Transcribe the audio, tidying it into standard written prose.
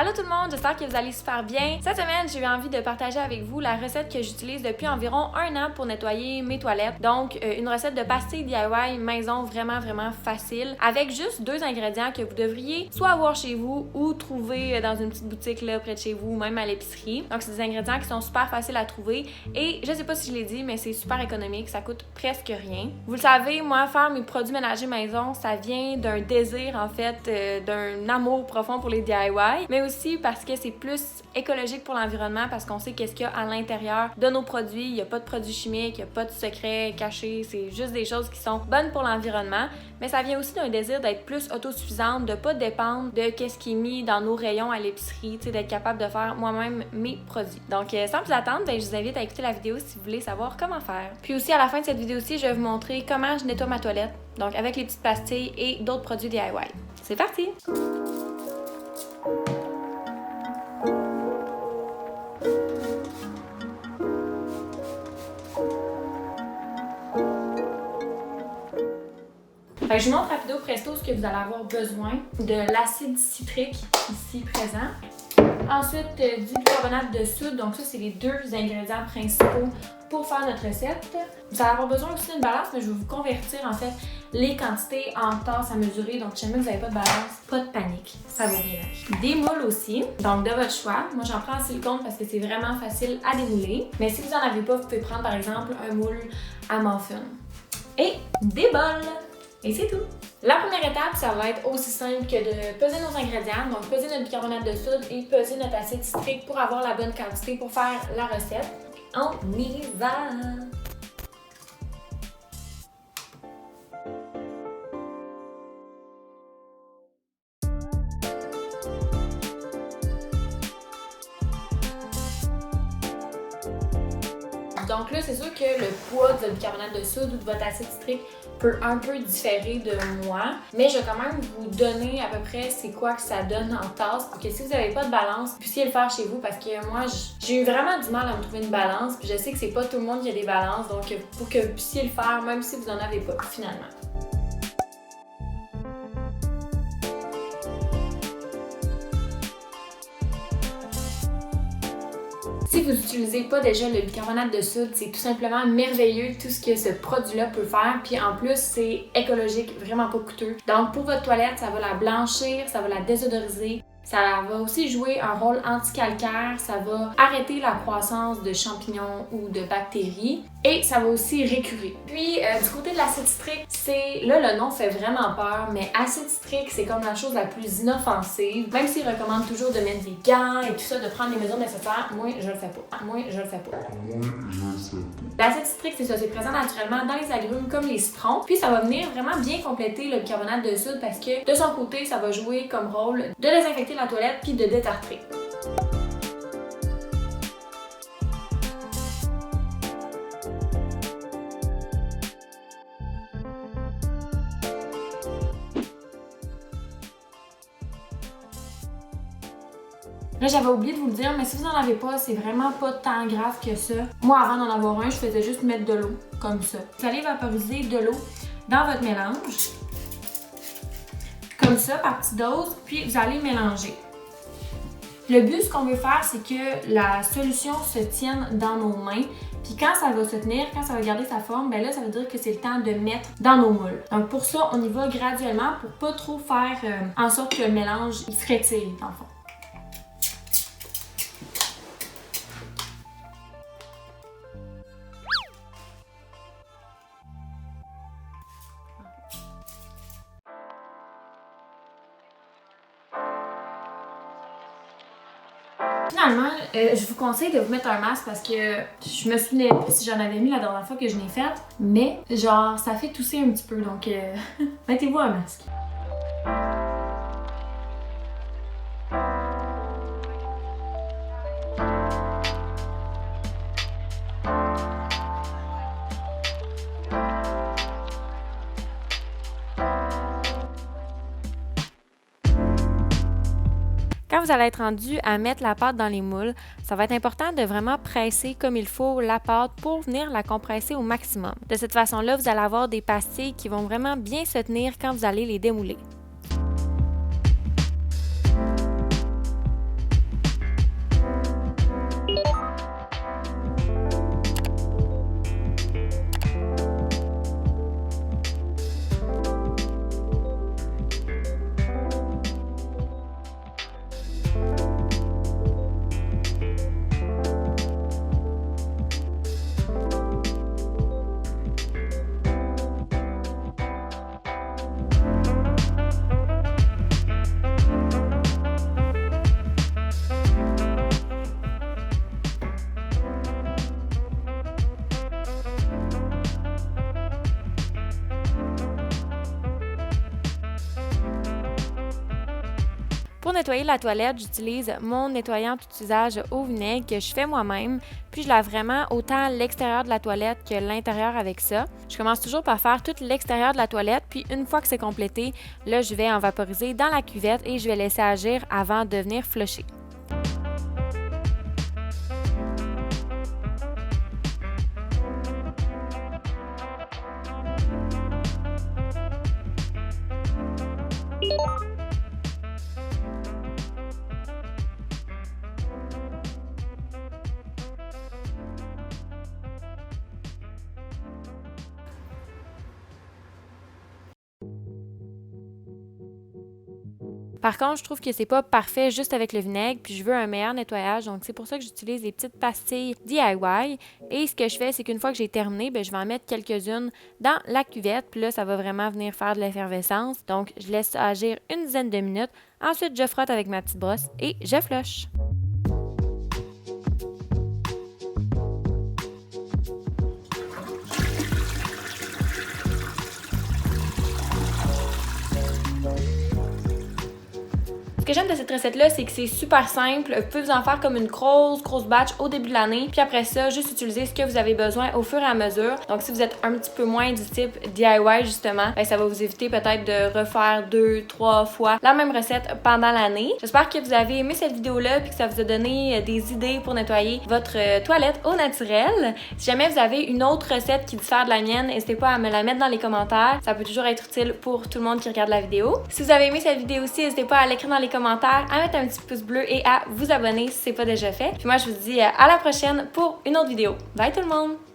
Allô tout le monde, j'espère que vous allez super bien. Cette semaine, j'ai eu envie de partager avec vous la recette que j'utilise depuis environ 1 an pour nettoyer mes toilettes. Donc, une recette de pastille DIY maison vraiment facile avec juste 2 ingrédients que vous devriez soit avoir chez vous ou trouver dans une petite boutique là près de chez vous, même à l'épicerie. Donc, c'est des ingrédients qui sont super faciles à trouver et je sais pas si je l'ai dit, mais c'est super économique, ça coûte presque rien. Vous le savez, moi, faire mes produits ménagers maison, ça vient d'un désir en fait, d'un amour profond pour les DIY, mais aussi parce que c'est plus écologique pour l'environnement parce qu'on sait qu'est-ce qu'il y a à l'intérieur de nos produits. Il n'y a pas de produits chimiques, il n'y a pas de secrets cachés, c'est juste des choses qui sont bonnes pour l'environnement. Mais ça vient aussi d'un désir d'être plus autosuffisante, de pas dépendre de qu'est-ce qui est mis dans nos rayons à l'épicerie, d'être capable de faire moi-même mes produits. Donc sans plus attendre, je vous invite à écouter la vidéo si vous voulez savoir comment faire. Puis aussi à la fin de cette vidéo-ci, je vais vous montrer comment je nettoie ma toilette, donc avec les petites pastilles et d'autres produits DIY. C'est parti! Je vous montre rapido presto ce que vous allez avoir besoin. De l'acide citrique ici présent. Ensuite, du bicarbonate de soude. Donc ça, c'est les 2 ingrédients principaux pour faire notre recette. Vous allez avoir besoin aussi d'une balance, mais je vais vous convertir en fait les quantités en tasses à mesurer. Donc si jamais vous n'avez pas de balance, pas de panique, ça va bien aller. Des moules aussi, donc de votre choix. Moi j'en prends en silicone parce que c'est vraiment facile à démouler. Mais si vous n'en avez pas, vous pouvez prendre par exemple un moule à muffin. Et des bols! Et c'est tout! La première étape, ça va être aussi simple que de peser nos ingrédients, donc peser notre bicarbonate de soude et peser notre acide citrique pour avoir la bonne quantité pour faire la recette. On y va! Donc là, c'est sûr que le poids de votre bicarbonate de soude ou de votre acide citrique peut un peu différer de moi, mais je vais quand même vous donner à peu près c'est quoi que ça donne en tasse pour que si vous n'avez pas de balance, vous puissiez le faire chez vous parce que moi, j'ai eu vraiment du mal à me trouver une balance, puis je sais que c'est pas tout le monde qui a des balances, donc pour que vous puissiez le faire même si vous n'en avez pas finalement. Si vous n'utilisez pas déjà le bicarbonate de soude, c'est tout simplement merveilleux tout ce que ce produit-là peut faire. Puis en plus, c'est écologique, vraiment pas coûteux. Donc pour votre toilette, ça va la blanchir, ça va la désodoriser. Ça va aussi jouer un rôle anticalcaire, ça va arrêter la croissance de champignons ou de bactéries et ça va aussi récurer. Puis du côté de l'acide citrique, le nom fait vraiment peur, mais acide citrique, c'est comme la chose la plus inoffensive. Même s'ils recommandent toujours de mettre des gants et tout ça, de prendre les mesures nécessaires, moi je le fais pas. L'acide citrique, c'est ça, c'est présent naturellement dans les agrumes comme les citrons. Puis ça va venir vraiment bien compléter le bicarbonate de soude parce que de son côté, ça va jouer comme rôle de désinfecter la toilette puis de détartrer. Là, j'avais oublié de vous le dire, mais si vous n'en avez pas, c'est vraiment pas tant grave que ça. Moi, avant d'en avoir un, je faisais juste mettre de l'eau, comme ça. Vous allez vaporiser de l'eau dans votre mélange, comme ça, par petites doses, puis vous allez mélanger. Le but, ce qu'on veut faire, c'est que la solution se tienne dans nos mains. Puis quand ça va se tenir, quand ça va garder sa forme, ben là, ça veut dire que c'est le temps de mettre dans nos moules. Donc pour ça, on y va graduellement pour pas trop faire en sorte que le mélange il se retire, dans le fond. Finalement, je vous conseille de vous mettre un masque parce que je me souviens plus si j'en avais mis la dernière fois que je l'ai fait, mais genre ça fait tousser un petit peu, donc mettez-vous un masque. Quand vous allez être rendu à mettre la pâte dans les moules, ça va être important de vraiment presser comme il faut la pâte pour venir la compresser au maximum. De cette façon-là, vous allez avoir des pastilles qui vont vraiment bien se tenir quand vous allez les démouler. nettoyer la toilette, j'utilise mon nettoyant tout usage au vinaigre que je fais moi-même, puis je lave vraiment autant l'extérieur de la toilette que l'intérieur avec ça. Je commence toujours par faire tout l'extérieur de la toilette, puis une fois que c'est complété, là je vais en vaporiser dans la cuvette et je vais laisser agir avant de venir flusher. Par contre, je trouve que c'est pas parfait juste avec le vinaigre, puis je veux un meilleur nettoyage, donc c'est pour ça que j'utilise des petites pastilles DIY. Et ce que je fais, c'est qu'une fois que j'ai terminé, je vais en mettre quelques-unes dans la cuvette, puis là, ça va vraiment venir faire de l'effervescence. Donc, je laisse ça agir une dizaine de minutes. Ensuite, je frotte avec ma petite brosse et je flush. Ce que j'aime de cette recette-là, c'est que c'est super simple. Vous pouvez vous en faire comme une grosse batch au début de l'année. Puis après ça, juste utiliser ce que vous avez besoin au fur et à mesure. Donc si vous êtes un petit peu moins du type DIY justement, ça va vous éviter peut-être de refaire 2-3 fois la même recette pendant l'année. J'espère que vous avez aimé cette vidéo-là puis que ça vous a donné des idées pour nettoyer votre toilette au naturel. Si jamais vous avez une autre recette qui diffère de la mienne, n'hésitez pas à me la mettre dans les commentaires. Ça peut toujours être utile pour tout le monde qui regarde la vidéo. Si vous avez aimé cette vidéo aussi, n'hésitez pas à l'écrire dans les commentaires, à mettre un petit pouce bleu et à vous abonner si c'est pas déjà fait. Puis moi, je vous dis à la prochaine pour une autre vidéo. Bye tout le monde!